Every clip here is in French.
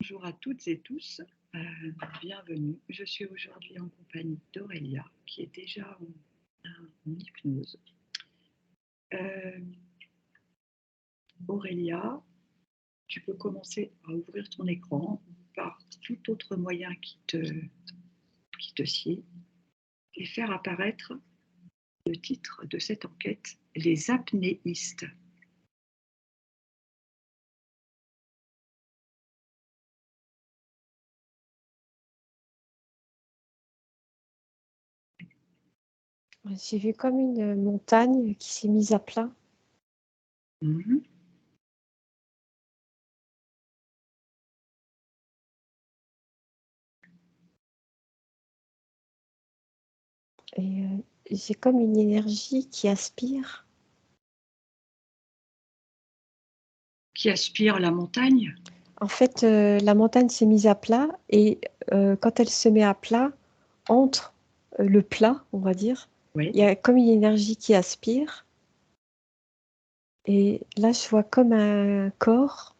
Bonjour à toutes et tous, bienvenue. Je suis aujourd'hui en compagnie d'Aurélia, qui est déjà en hypnose. Aurélia, tu peux commencer à ouvrir ton écran par tout autre moyen qui te sied et faire apparaître le titre de cette enquête, les apnéistes. J'ai vu comme une montagne qui s'est mise à plat. Mmh. Et j'ai comme une énergie qui aspire. Qui aspire la montagne? En fait, la montagne s'est mise à plat et quand elle se met à plat, entre le plat, on va dire, Oui. il y a comme une énergie qui aspire. Et là, je vois comme un corps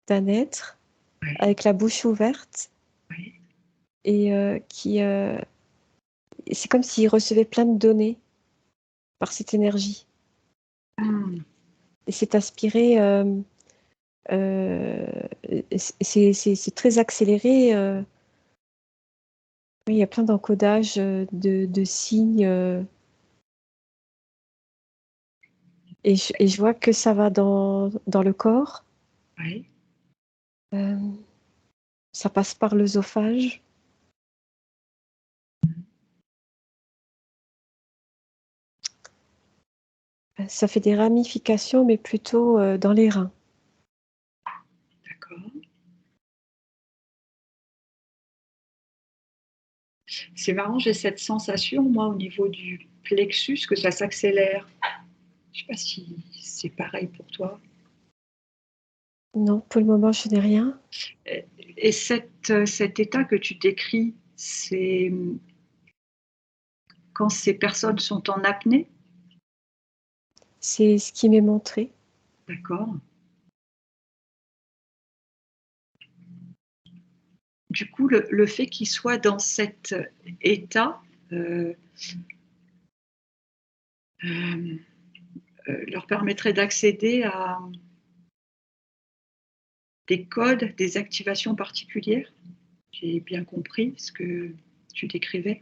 d'un être Oui. avec la bouche ouverte Oui. et c'est comme s'il recevait plein de données par cette énergie. Mmh. Et c'est aspiré, c'est très accéléré. Oui, il y a plein d'encodages, de signes. Et je vois que ça va dans le corps. Oui. Ça passe par l'œsophage. Ça fait des ramifications, mais plutôt dans les reins. D'accord. C'est marrant, j'ai cette sensation, moi, au niveau du plexus, que ça s'accélère. Je ne sais pas si c'est pareil pour toi. Non, pour le moment, je n'ai rien. Et cet état que tu décris, c'est quand ces personnes sont en apnée? C'est ce qui m'est montré. D'accord. Du coup, le fait qu'ils soient dans cet état leur permettrait d'accéder à des codes, des activations particulières? J'ai bien compris ce que tu décrivais?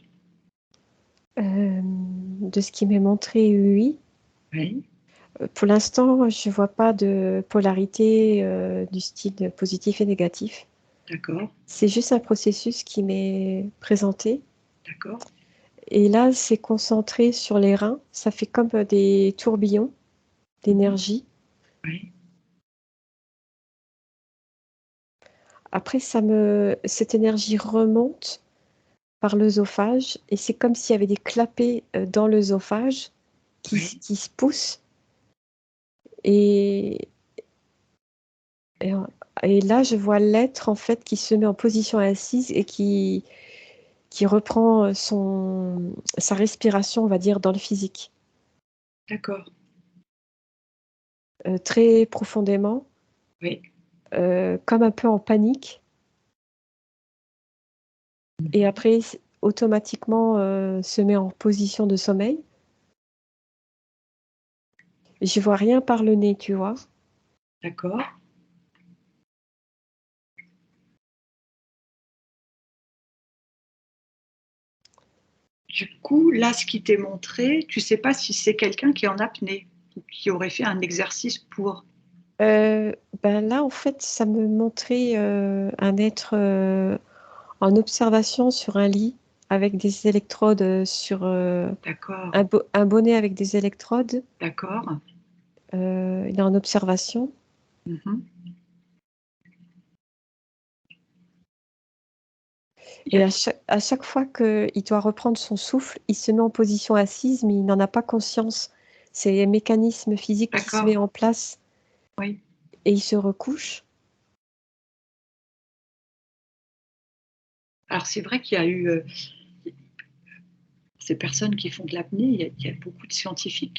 De ce qui m'est montré, oui. Oui. Pour l'instant, je ne vois pas de polarité du style positif et négatif. D'accord, C'est juste un processus qui m'est présenté. d'accord. Et là, c'est concentré sur les reins. Ça fait comme des tourbillons Mmh. d'énergie. Oui. Après, cette énergie remonte par l'œsophage et c'est comme s'il y avait des clapets dans l'œsophage qui Oui. se poussent. Et, et, et là, je vois l'être en fait qui se met en position assise et qui reprend sa respiration, on va dire, dans le physique, D'accord. très profondément, Oui. comme un peu en panique. Et Mmh. après, automatiquement, se met en position de sommeil. Je vois rien par le nez, tu vois. D'accord. Du coup, là, ce qui t'est montré, tu sais pas si c'est quelqu'un qui est en apnée ou qui aurait fait un exercice pour? Ben là, en fait, ça me montrait un être en observation sur un lit avec des électrodes sur D'accord, un bonnet avec des électrodes. d'accord. Il est en observation. Mmh. Il y Et a à chaque fois qu'il doit reprendre son souffle, il se met en position assise, mais il n'en a pas conscience. C'est un mécanisme physique qui se d'accord, met en place oui. et il se recouche. Alors c'est vrai qu'il y a eu, ces personnes qui font de l'apnée, il y a beaucoup de scientifiques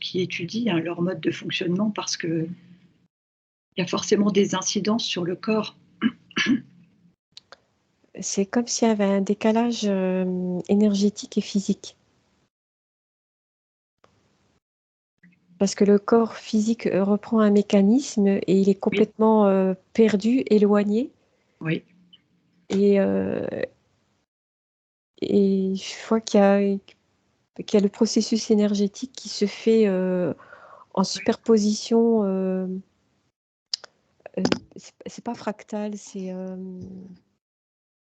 qui étudient, hein, leur mode de fonctionnement parce qu'il y a forcément des incidences sur le corps. c'est comme s'il y avait un décalage énergétique et physique. Parce que le corps physique reprend un mécanisme et il est Oui, complètement perdu, éloigné. oui, Et, euh, et je vois qu'il y a le processus énergétique qui se fait en oui. superposition. C'est pas fractal, c'est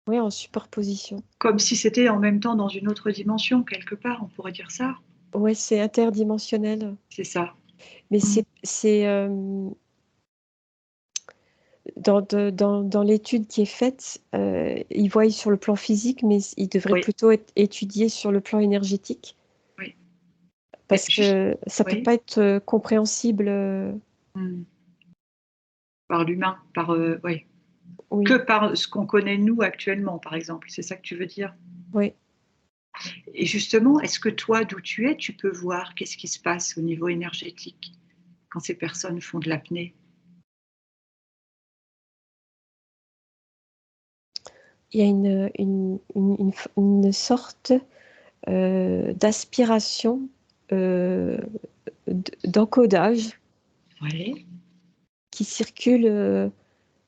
oui, en superposition. Comme si c'était en même temps dans une autre dimension, quelque part, on pourrait dire ça. Ouais, c'est interdimensionnel. C'est ça. Mais Mm. c'est dans l'étude qui est faite, ils voient sur le plan physique, mais il devrait Oui, plutôt être étudié sur le plan énergétique, oui. Mais parce juste, que ça peut oui. pas être compréhensible. Mm. Par l'humain, oui. Que Oui, par ce qu'on connaît nous actuellement, par exemple. C'est ça que tu veux dire? oui. Et justement, est-ce que toi, d'où tu es, tu peux voir qu'est-ce qui se passe au niveau énergétique quand ces personnes font de l'apnée? Il y a une sorte d'aspiration, euh, d'encodage Oui, qui circule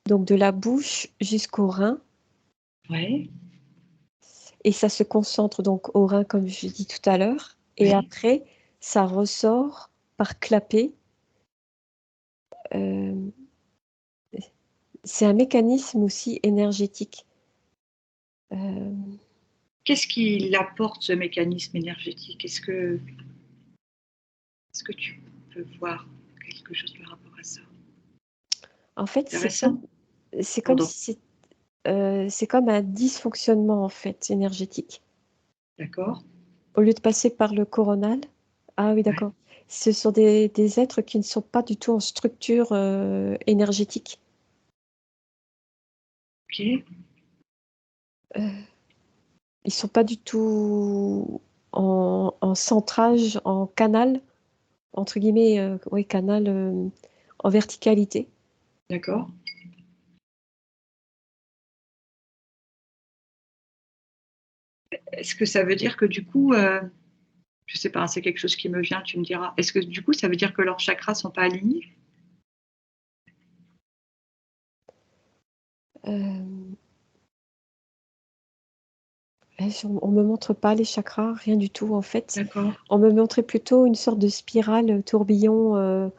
donc de la bouche jusqu'au rein, oui, et ça se concentre donc au rein, comme je dis tout à l'heure, et oui. après, ça ressort par clapet. Euh, c'est un mécanisme aussi énergétique. Euh, Qu'est-ce qui apporte ce mécanisme énergétique? Est-ce que tu peux voir quelque chose par rapport à ça? En fait, Intéressant. c'est comme Pardon. si c'est comme un dysfonctionnement en fait énergétique. D'accord? Au lieu de passer par le coronal, ah oui, Ouais. d'accord. Ce sont des êtres qui ne sont pas du tout en structure énergétique. Ok. Euh, Ils sont pas du tout en centrage, en canal, entre guillemets, oui, canal en verticalité. D'accord. Est-ce que ça veut dire que du coup, je sais pas, c'est quelque chose qui me vient, tu me diras. Est-ce que du coup, ça veut dire que leurs chakras sont pas alignés? Euh, on me montre pas les chakras, rien du tout en fait. D'accord. On me montrait plutôt une sorte de spirale, tourbillon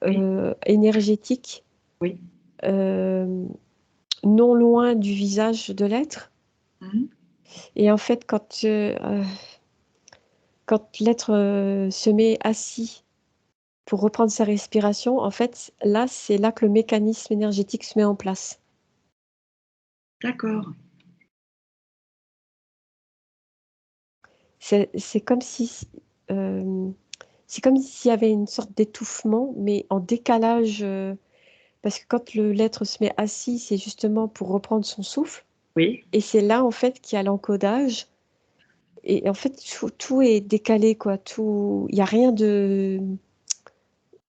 Oui, énergétique, oui. euh, non loin du visage de l'être. Mhm. Et en fait, quand l'être se met assis pour reprendre sa respiration, en fait, là, c'est là que le mécanisme énergétique se met en place. D'accord. C'est comme si, euh, c'est comme s'il y avait une sorte d'étouffement, mais en décalage, parce que quand l'être se met assis, c'est justement pour reprendre son souffle, Oui, et c'est là, en fait, qu'il y a l'encodage. Et en fait, tout est décalé, quoi. Tout, il n'y a rien de.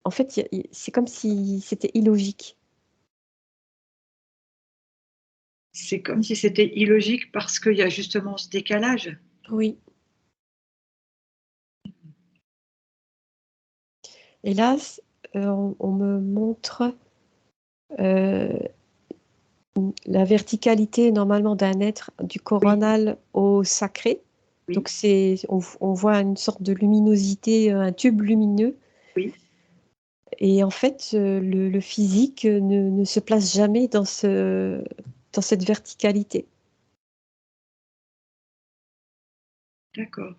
En fait, c'est comme si c'était illogique. c'est comme si c'était illogique parce qu'il y a justement ce décalage. Oui. Et là, on me montre euh, la verticalité normalement d'un être du Oui, coronal au sacré. oui, Donc on voit une sorte de luminosité, un tube lumineux. oui. Et en fait, le physique ne se place jamais dans cette verticalité. D'accord.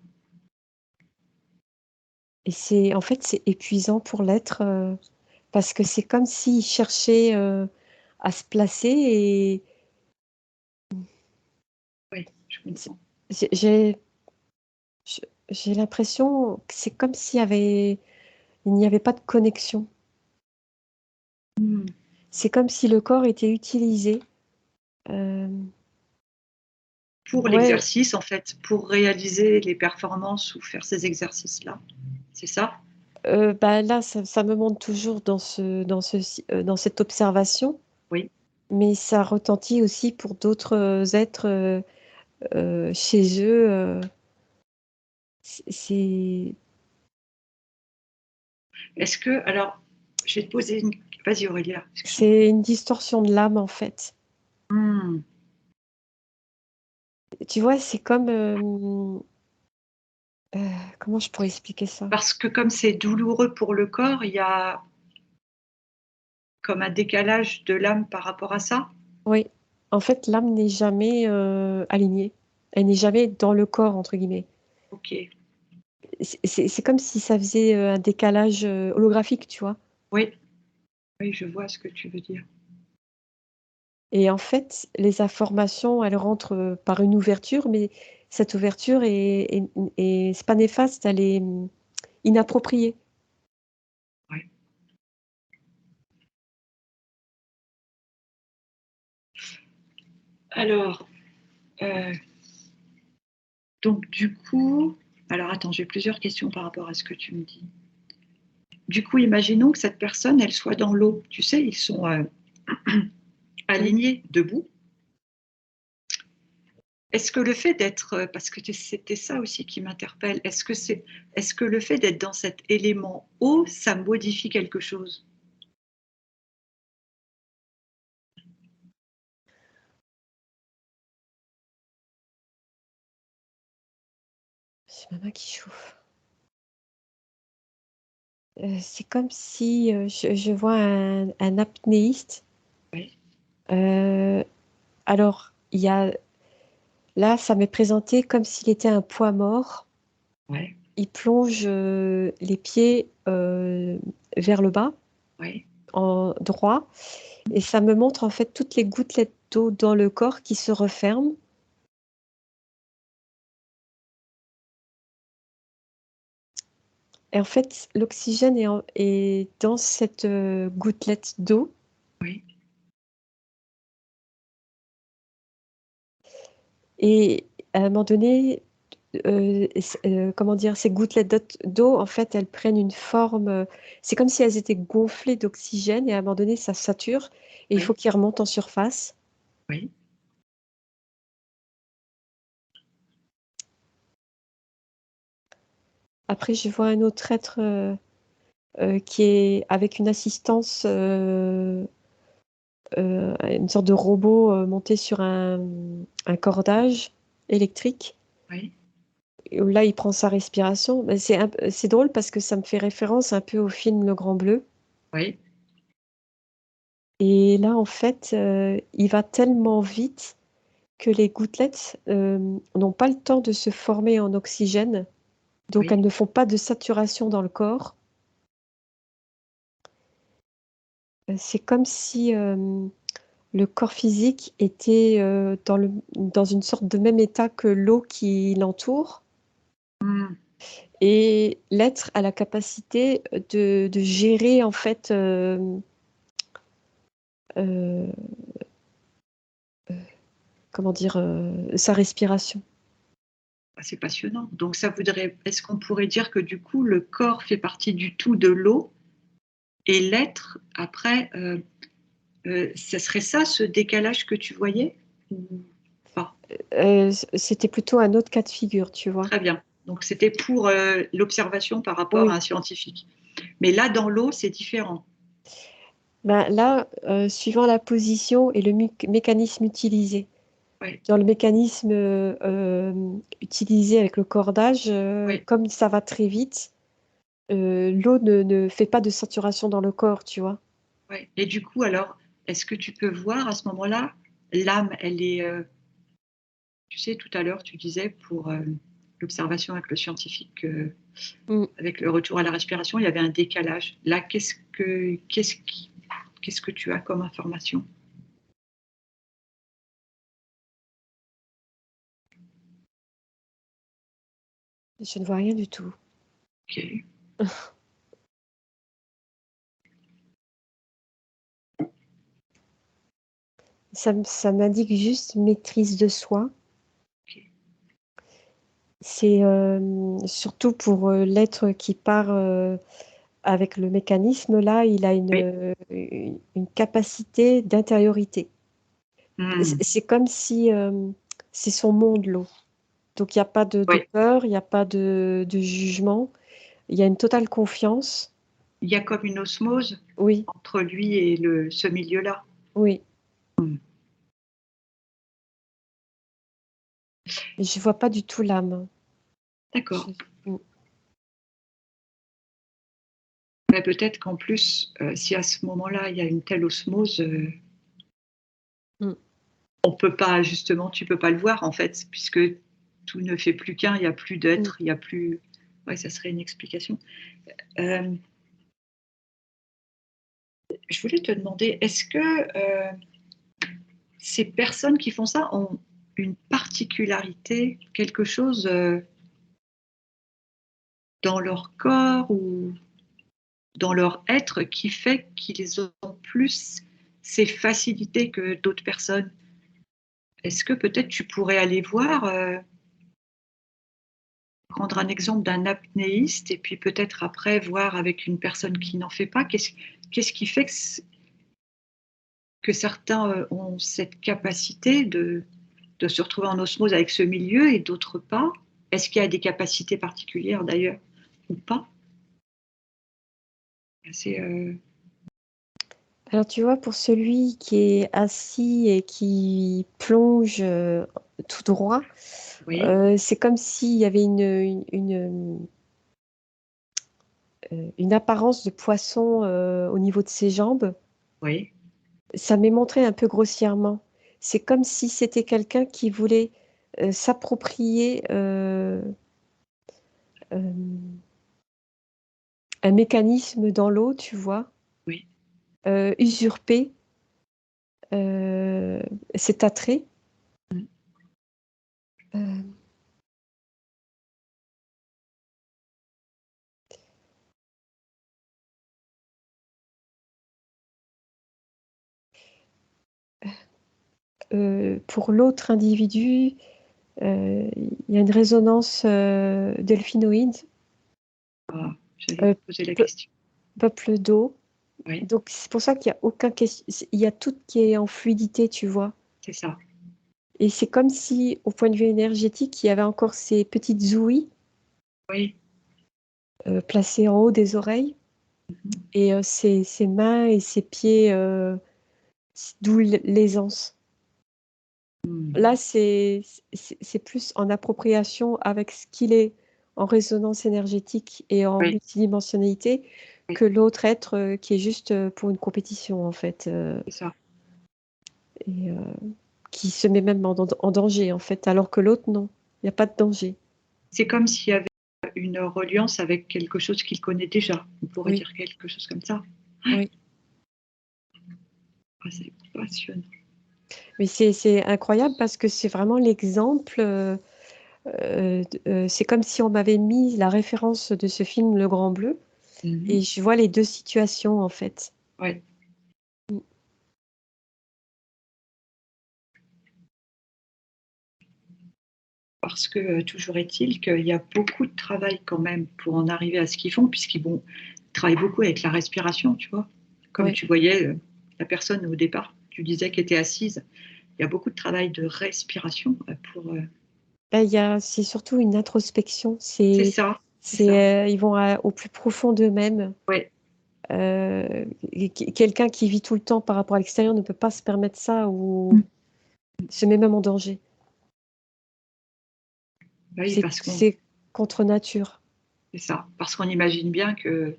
Et en fait, c'est épuisant pour l'être parce que c'est comme s'il cherchait à se placer et Oui, je c'est- comprends. j'ai j'ai- j'ai l'impression que c'est comme il n'y avait pas de connexion. Hmm. C'est comme si le corps était utilisé. euh, Pour ouais, l'exercice, en fait, pour réaliser les performances ou faire ces exercices-là. C'est ça? bah là, ça me montre toujours dans cette observation. Oui. mais ça retentit aussi pour d'autres êtres chez eux. C'est Est-ce que, alors, je vais te poser une... Vas-y Aurélia, excuse-moi. c'est une distorsion de l'âme, en fait. Hmm. Tu vois, c'est comme... comment je pourrais expliquer ça? Parce que comme c'est douloureux pour le corps, il y a comme un décalage de l'âme par rapport à ça. Oui. En fait, l'âme n'est jamais alignée. Elle n'est jamais dans le corps, entre guillemets. Ok. C'est comme si ça faisait un décalage holographique, tu vois. Oui, oui, je vois ce que tu veux dire. Et en fait, les informations, elles rentrent par une ouverture, mais cette ouverture c'est pas néfaste, elle est inappropriée. Ouais. Alors, euh, donc du coup, alors attends, j'ai plusieurs questions par rapport à ce que tu me dis. Du coup, imaginons que cette personne, elle soit dans l'eau. Tu sais, ils sont Mm. alignés, debout. Est-ce que le fait d'être, parce que c'était ça aussi qui m'interpelle, est-ce que le fait d'être dans cet élément eau, ça modifie quelque chose? C'est ma main qui chauffe. C'est comme si je vois un apnéiste. Oui, Euh, alors, là, ça m'est présenté comme s'il était un poids mort. ouais, Il plonge les pieds vers le bas, ouais. en droit, et ça me montre en fait toutes les gouttelettes d'eau dans le corps qui se referment. Et en fait, l'oxygène est dans cette gouttelette d'eau. Oui, Et à un moment donné, comment dire, ces gouttelettes d'eau, en fait, elles prennent une forme. C'est comme si elles étaient gonflées d'oxygène et à un moment donné, ça sature et il faut oui, qu'ils remontent en surface. oui. Après, je vois un autre être qui est avec une assistance, une sorte de robot monté sur un cordage électrique. Oui, Et où là, il prend sa respiration. Ben, c'est drôle parce que ça me fait référence un peu au film Le Grand Bleu. oui, Et là, en fait, il va tellement vite que les gouttelettes n'ont pas le temps de se former en oxygène. Donc, elles oui. ne font pas de saturation dans le corps. C'est comme si le corps physique était dans une sorte de même état que l'eau qui l'entoure. Hmm. Et l'être a la capacité de gérer, en fait, euh, comment dire, sa respiration. Ah, c'est passionnant. Donc ça voudrait, est-ce qu'on pourrait dire que du coup, le corps fait partie du tout de l'eau et l'être, après, ce serait ça, ce décalage que tu voyais? Ou pas? C'était plutôt un autre cas de figure, tu vois. Très bien. Donc c'était pour l'observation par rapport à Oui. un scientifique. Mais là, dans l'eau, c'est différent. Ben là, suivant la position et le mécanisme utilisé. Oui, Dans le mécanisme utilisé avec le cordage, oui, comme ça va très vite, l'eau ne fait pas de saturation dans le corps, tu vois. oui. Et du coup, alors, est-ce que tu peux voir à ce moment-là, l'âme, elle est, tu sais, tout à l'heure, tu disais pour l'observation avec le scientifique, Mm. avec le retour à la respiration, il y avait un décalage. Là, qu'est-ce que tu as comme information? Je ne vois rien du tout. Ok, Ça m'indique juste maîtrise de soi. ok. C'est surtout pour l'être qui part avec le mécanisme, là, il a Oui, une capacité d'intériorité. Hmm. C'est comme si c'est son monde, l'eau. Donc il n'y a pas de Ouais. peur, il n'y a pas de jugement, il y a une totale confiance. Il y a comme une osmose Oui, entre lui et ce milieu-là. oui. Hmm. Mais je vois pas du tout l'âme. D'accord. Mm. Mais peut-être qu'en plus, si à ce moment-là, il y a une telle osmose, Mm. on peut pas, justement, tu peux pas le voir, en fait, puisque tout ne fait plus qu'un, il n'y a plus Mm. d'être, il n'y a plus... Ouais, ça serait une explication. Euh, je voulais te demander, est-ce que ces personnes qui font ça ont une particularité, quelque chose dans leur corps ou dans leur être qui fait qu'ils ont plus ces facilités que d'autres personnes? Est-ce que peut-être tu pourrais aller voir, prendre un exemple d'un apnéiste et puis peut-être après voir avec une personne qui n'en fait pas, qu'est-ce qui fait que certains ont cette capacité de se retrouver en osmose avec ce milieu et d'autres pas? Est-ce qu'il y a des capacités particulières d'ailleurs ou pas? C'est, Alors tu vois, pour celui qui est assis et qui plonge tout droit, oui, c'est comme s'il y avait une apparence de poisson au niveau de ses jambes. oui, Ça m'est montré un peu grossièrement. C'est comme si c'était quelqu'un qui voulait s'approprier euh, un mécanisme dans l'eau, tu vois, oui. usurper euh, cet attrait. Mm. Euh, pour l'autre individu, il y a une résonance delphinoïde, Ah, j'allais euh, te poser la peu- question. peuple d'eau. Oui, Donc c'est pour ça qu'il y a aucun il y a tout qui est en fluidité, tu vois. c'est ça. Et c'est comme si, au point de vue énergétique, il y avait encore ces petites ouïes Oui. placées en haut des oreilles Mhm. et ses mains et ses pieds, d'où l'aisance. Mm. Là, c'est plus en appropriation avec ce qu'il est en résonance énergétique et en Oui, multidimensionnalité oui, que l'autre être qui est juste pour une compétition, en fait, c'est ça. et qui se met même en danger, en fait, alors que l'autre, non, il n'y a pas de danger. C'est comme s'il y avait une reliance avec quelque chose qu'il connaît déjà. On pourrait Oui, dire quelque chose comme ça. oui. Ah, c'est passionnant. Mais c'est incroyable parce que c'est vraiment l'exemple. C'est comme si on m'avait mis la référence de ce film Le Grand Bleu Mhm. et je vois les deux situations en fait. Ouais. Parce que toujours est-il qu'il y a beaucoup de travail quand même pour en arriver à ce qu'ils font, puisqu'ils bon, travaillent beaucoup avec la respiration, tu vois. Comme Oui. tu voyais la personne au départ, tu disais qu'elle était assise. Il y a beaucoup de travail de respiration pour. Là, c'est surtout une introspection. C'est ça, c'est C'est, ça. ils vont au plus profond d'eux-mêmes. Ouais. Et quelqu'un qui vit tout le temps par rapport à l'extérieur ne peut pas se permettre ça ou Mm. se met même en danger. Bah oui, parce qu'on. C'est contre nature. C'est ça. Parce qu'on imagine bien que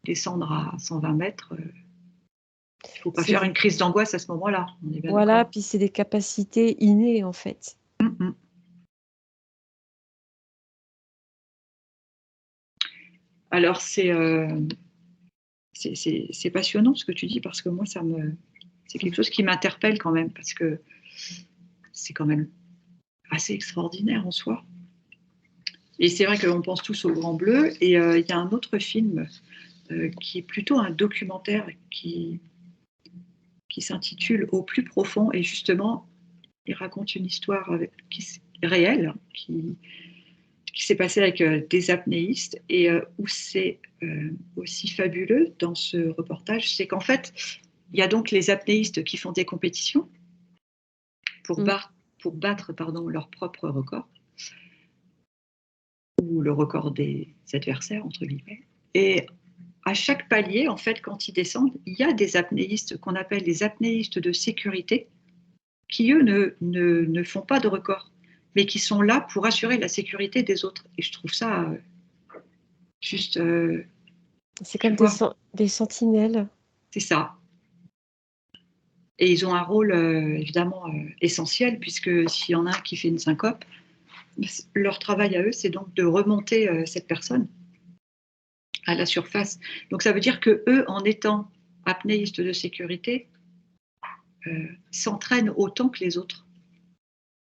descendre à 120 mètres, il ne faut pas faire C'est, une crise d'angoisse à ce moment-là. On est bien voilà, d'accord. puis c'est des capacités innées en fait. Mm, mm. Alors, c'est passionnant ce que tu dis parce que moi, c'est quelque chose qui m'interpelle quand même parce que c'est quand même assez extraordinaire en soi. Et c'est vrai qu'on pense tous au Grand Bleu. Et il y a un autre film qui est plutôt un documentaire qui s'intitule Au plus profond. Et justement, il raconte une histoire réelle qui s'est passée avec des apnéistes et où c'est aussi fabuleux dans ce reportage, c'est qu'en fait, il y a donc les apnéistes qui font des compétitions pour battre leur propre record, ou le record des adversaires, entre guillemets. Et à chaque palier, en fait, quand ils descendent, il y a des apnéistes qu'on appelle les apnéistes de sécurité, qui, eux, ne font pas de record, mais qui sont là pour assurer la sécurité des autres. Et je trouve ça juste... C'est comme des sentinelles. C'est ça. Et ils ont un rôle, évidemment, essentiel, puisque s'il y en a un qui fait une syncope, leur travail à eux, c'est donc de remonter cette personne à la surface. Donc ça veut dire que eux, en étant apnéistes de sécurité, s'entraînent autant que les autres.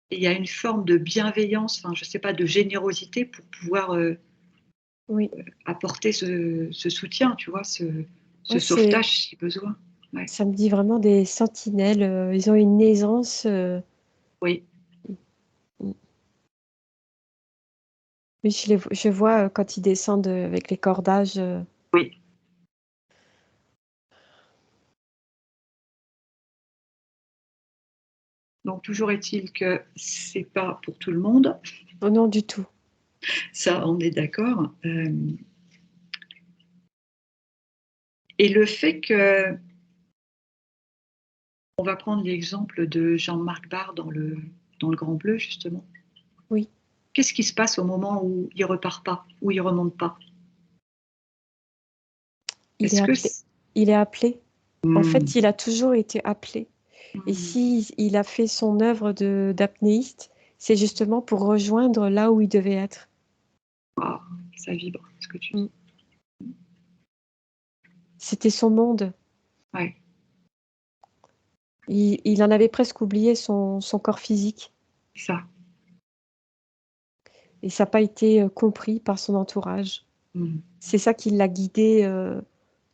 Et il y a une forme de bienveillance, enfin je sais pas, de générosité pour pouvoir apporter ce soutien, tu vois, ce sauvetage si besoin. Ouais. Ça me dit vraiment des sentinelles. Ils ont une aisance. Oui. Mais je vois quand ils descendent avec les cordages. Oui. Donc toujours est-il que c'est pas pour tout le monde. Oh non, du tout. Ça, on est d'accord. Et le fait que, on va prendre l'exemple de Jean-Marc Barr dans le Grand Bleu, justement. Oui. Qu'est-ce qui se passe au moment où il repart pas, où il remonte pas? Il est appelé. En fait, il a toujours été appelé. Et s'il a fait son œuvre d'apnéiste, c'est justement pour rejoindre là où il devait être. Ah, ça vibre, ce que tu dis. C'était son monde. Ouais. Il en avait presque oublié son corps physique. Ça. Et ça n'a pas été compris par son entourage. C'est ça qui l'a guidé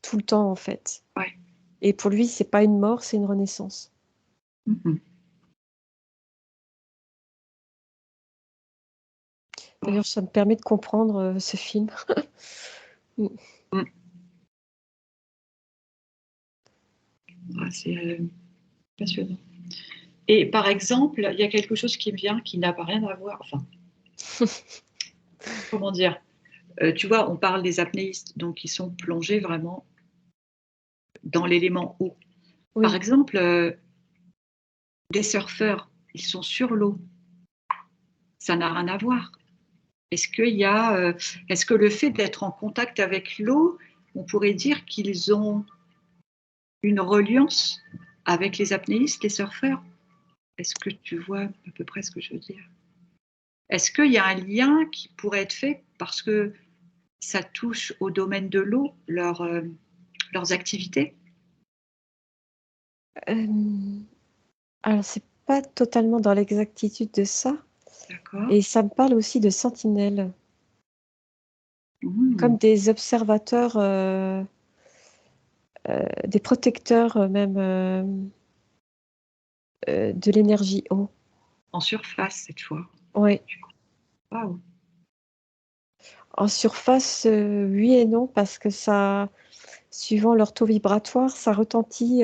tout le temps, en fait. Ouais. Et pour lui, c'est pas une mort, c'est une renaissance. D'ailleurs, ça me permet de comprendre ce film. C'est passionnant. Et par exemple, il y a quelque chose qui me vient qui n'a pas rien à voir. Enfin, comment dire, tu vois, on parle des apnéistes, donc ils sont plongés vraiment dans l'élément eau. Oui. Par exemple, des surfeurs, ils sont sur l'eau. Ça n'a rien à voir. Est-ce que le fait d'être en contact avec l'eau, on pourrait dire qu'ils ont une reliance avec les apnéistes, les surfeurs? Est-ce que tu vois à peu près ce que je veux dire? Est-ce qu'il y a un lien qui pourrait être fait parce que ça touche au domaine de l'eau, leurs activités? Alors, c'est pas totalement dans l'exactitude de ça. D'accord. Et ça me parle aussi de sentinelles. Comme des observateurs, des protecteurs même de l'énergie eau. En surface, cette fois. Oui. Waouh. En surface, oui et non, parce que ça, suivant leur taux vibratoire, ça retentit,